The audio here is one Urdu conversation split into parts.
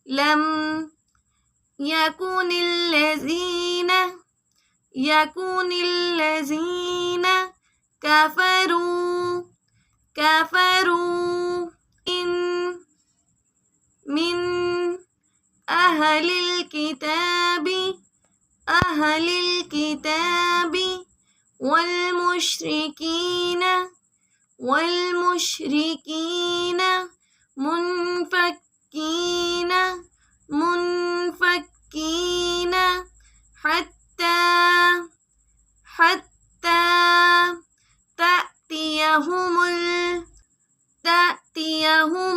لم يكن الذين كفروا من أهل الكتاب والمشركين منفكين حتى تأتيهم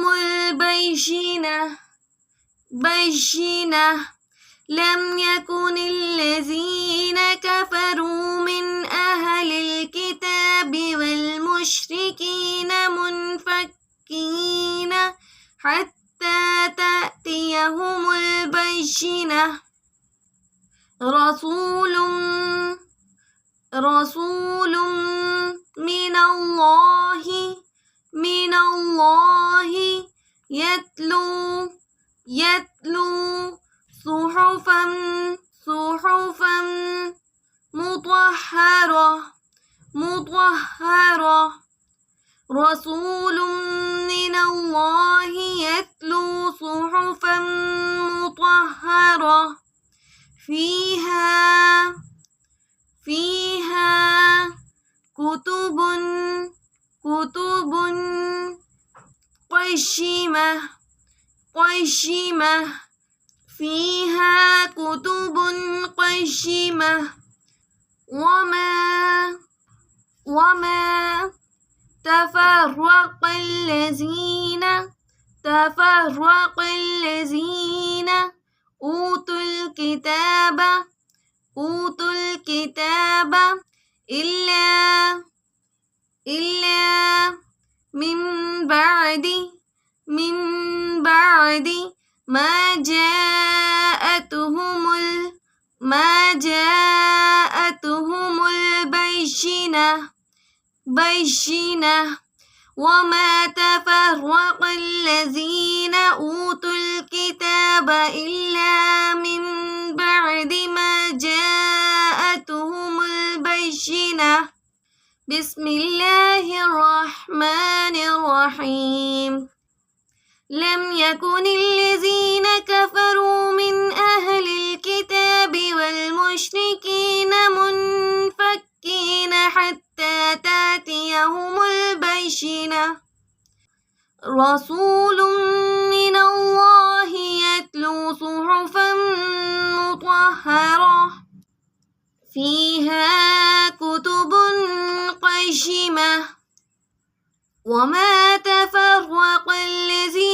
البينة. لم يكن الذين كفروا من أهل الكتاب والمشركين منفكين حتى تأتيهم البينة. رسول من الله يتلو صحفا مطهرة. رسول من الله يتلو صحفا مطهرة فيها كتب قيمة. وما تفرق الذين أوتوا الكتاب إلا من بعد ما جاءتهم البينة. وما تفرق الذين أوتوا الكتاب إلا من بعد ما جاءتهم البينة. بسم الله الرحمن الرحيم. لم يكن الذين كفروا من أهل الكتاب والمشركين منفكين حتى تأتيهم البينة. رسول من الله يتلو صحفا مطهرة فيها كتب قيمة. وما تفرق الذين